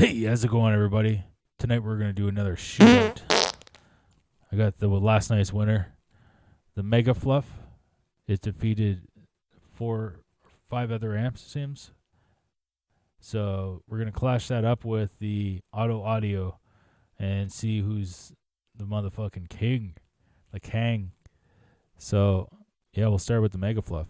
Hey, how's it going, everybody? Tonight we're gonna do another shootout. I got the last night's winner, the Mega Fluff. It defeated 5 other amps, it seems. So we're gonna clash that up with the Otto audio and see who's the motherfucking king, the Kang. So yeah, we'll start with the Mega Fluff.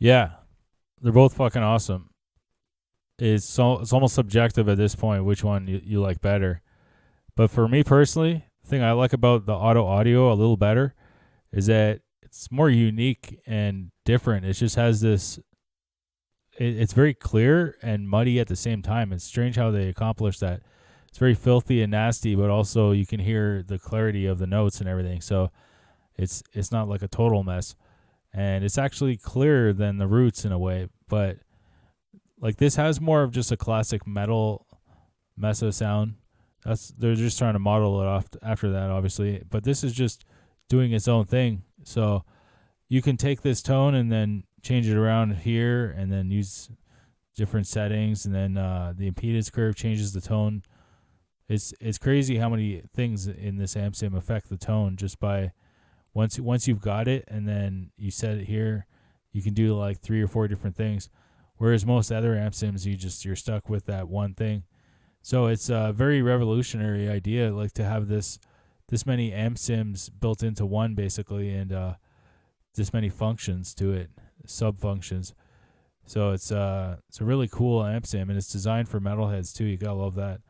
Yeah, they're both fucking awesome. It's almost subjective at this point which one you like better. But for me personally, the thing I like about the Otto audio a little better is that it's more unique and different. It just has this. It's very clear and muddy at the same time. It's strange how they accomplish that. It's very filthy and nasty, but also you can hear the clarity of the notes and everything. So it's not like a total mess, and it's actually clearer than the Roots in a way. But like this has more of just a classic metal meso sound. They're just trying to model it off after that, obviously. But this is just doing its own thing. So you can take this tone and then change it around here, and then use different settings, and then the impedance curve changes the tone. It's crazy how many things in this amp sim affect the tone just by once you've got it, and then you set it here, you can do like 3 or 4 different things. Whereas most other amp sims, you're stuck with that one thing. So it's a very revolutionary idea, like to have this many amp sims built into one, basically, and this many functions to it, sub functions. So it's a really cool amp sim, and it's designed for metalheads too. You gotta love that.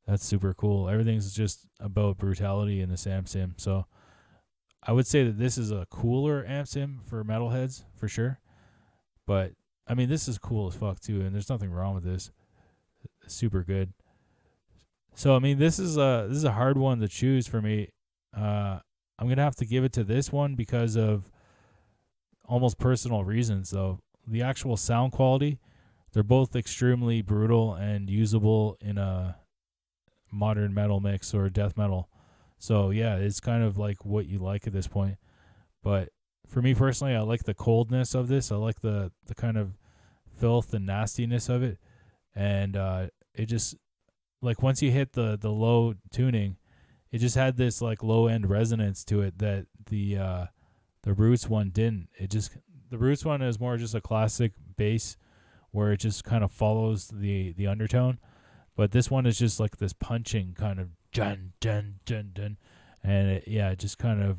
That's super cool. Everything's just about brutality in this amp sim. So I would say that this is a cooler amp sim for metalheads for sure. But I mean, this is cool as fuck too, and there's nothing wrong with this. It's super good. So I mean, this is a hard one to choose for me. I'm gonna have to give it to this one because of almost personal reasons, though. The actual sound quality, they're both extremely brutal and usable in a modern metal mix or death metal. So yeah, it's kind of like what you like at this point. But for me personally, I like the coldness of this. I like the kind of filth and nastiness of it. And it just, like, once you hit the low tuning, it just had this like low end resonance to it that the Roots one didn't. The Roots one is more just a classic bass where it just kind of follows the undertone. But this one is just like this punching kind of dun dun dun dun, and it just kind of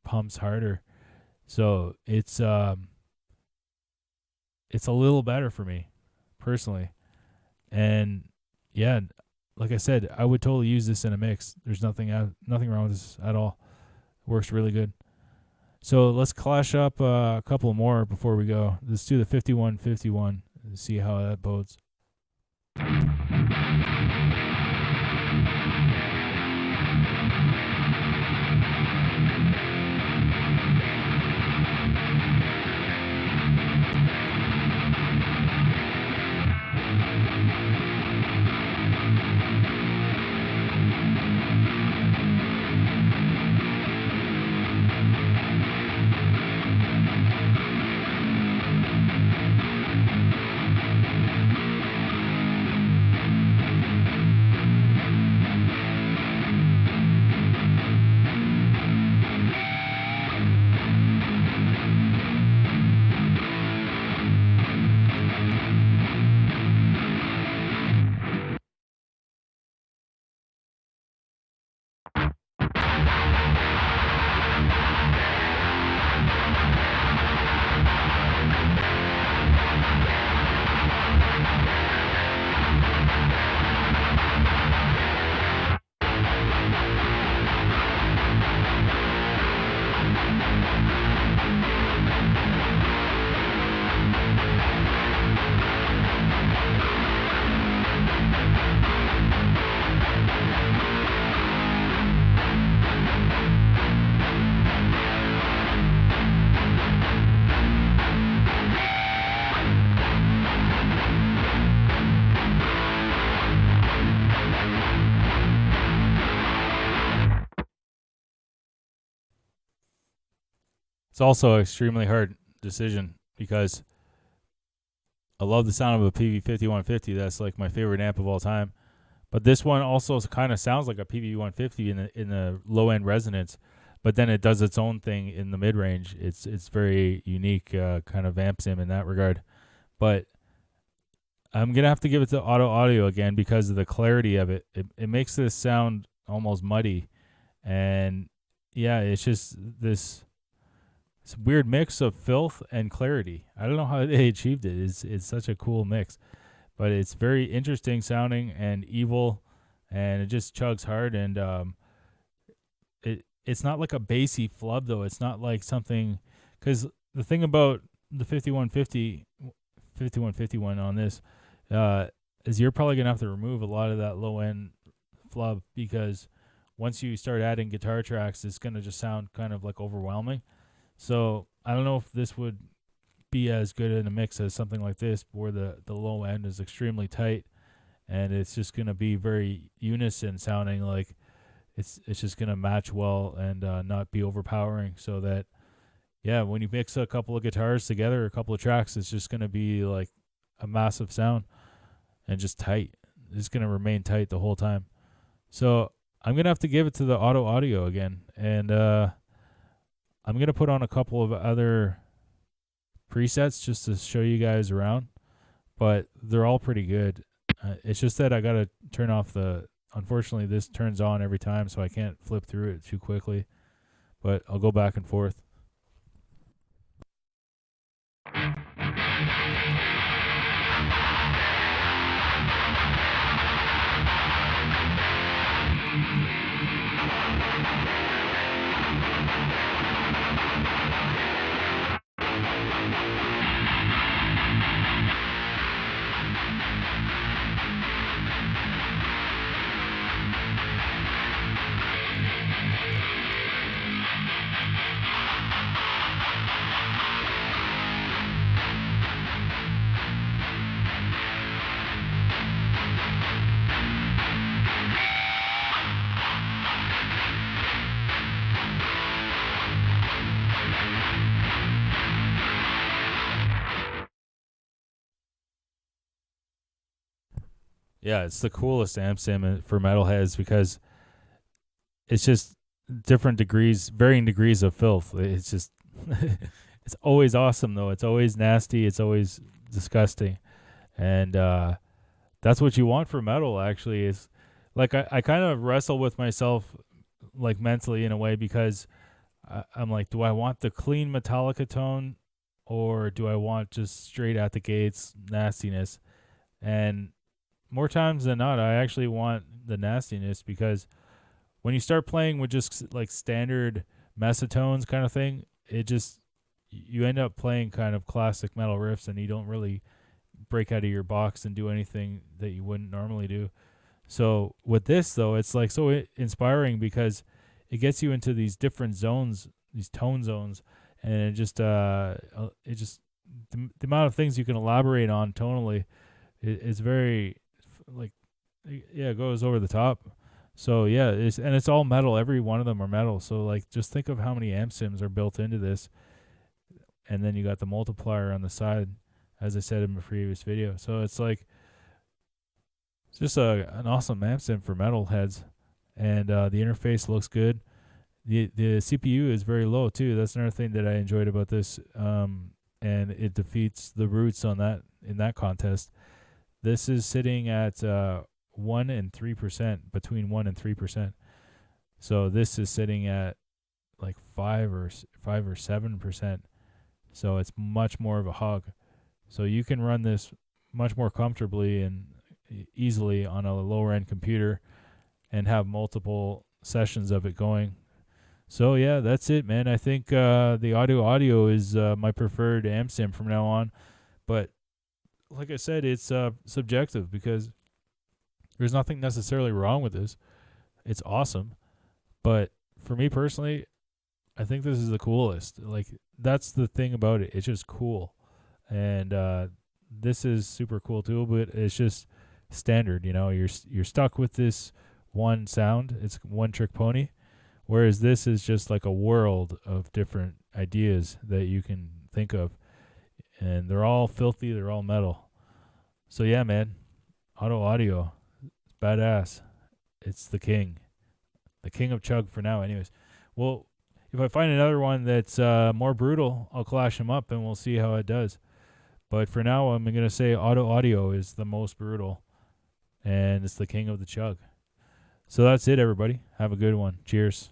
pumps harder. So it's a little better for me personally, and yeah, like I said, I would totally use this in a mix. There's nothing wrong with this at all. It works really good. So let's clash up a couple more before we go. Let's do the 5151 and see how that bodes. It's also an extremely hard decision because I love the sound of a PV5150. That's like my favorite amp of all time. But this one also kind of sounds like a PV150 in the low end resonance, but then it does its own thing in the mid range. It's very unique kind of amp sim in that regard. But I'm gonna have to give it to Otto Audio again because of the clarity of it. It makes this sound almost muddy, and yeah, it's just this weird mix of filth and clarity. I don't know how they achieved it. It's such a cool mix, but it's very interesting sounding and evil, and it just chugs hard. And it's not like a bassy flub though. It's not like something, because the thing about the 5151 on this is you're probably gonna have to remove a lot of that low end flub, because once you start adding guitar tracks, it's gonna just sound kind of like overwhelming. So I don't know if this would be as good in a mix as something like this, where the low end is extremely tight, and it's just gonna be very unison sounding, like it's just gonna match well and not be overpowering. So that when you mix a couple of guitars together, a couple of tracks, it's just gonna be like a massive sound and just tight. It's gonna remain tight the whole time. So I'm gonna have to give it to the Otto Audio again, and I'm going to put on a couple of other presets just to show you guys around, but they're all pretty good. It's just that I got to turn off unfortunately this turns on every time, so I can't flip through it too quickly, but I'll go back and forth. Yeah, it's the coolest amp sim for metalheads because it's just different degrees, varying degrees of filth. It's just, it's always awesome though. It's always nasty. It's always disgusting, and that's what you want for metal. Actually, is like I kind of wrestle with myself, like mentally in a way, because I'm like, do I want the clean Metallica tone, or do I want just straight at the gates nastiness? And more times than not, I actually want the nastiness, because when you start playing with just like standard mesatones kind of thing, it just, you end up playing kind of classic metal riffs, and you don't really break out of your box and do anything that you wouldn't normally do. So with this though, it's like so inspiring because it gets you into these different zones, these tone zones, and it just the amount of things you can elaborate on tonally is very like, it goes over the top. So yeah, it's all metal. Every one of them are metal. So like, just think of how many amp sims are built into this, and then you got the multiplier on the side, as I said in my previous video. So it's like, it's just an awesome amp sim for metal heads, and the interface looks good. The CPU is very low too. That's another thing that I enjoyed about this, and it defeats the Roots on that in that contest. This is sitting at 1 and 3%, between 1 and 3%. So this is sitting at like 5 or 7%. So it's much more of a hog. So you can run this much more comfortably and easily on a lower end computer and have multiple sessions of it going. So yeah, that's it, man. I think the audio is my preferred amp sim from now on. But like I said, it's subjective, because there's nothing necessarily wrong with this. It's awesome. But for me personally, I think this is the coolest. Like, that's the thing about it. It's just cool. And this is super cool too, but it's just standard, you know. You're stuck with this one sound. It's one trick pony. Whereas this is just like a world of different ideas that you can think of, and they're all filthy. They're all metal. So yeah, man, Otto Audio, it's badass. It's the king of chug for now. Anyways, well, if I find another one that's more brutal, I'll clash them up and we'll see how it does. But for now, I'm gonna say Otto Audio is the most brutal, and it's the king of the chug. So that's it, everybody. Have a good one. Cheers.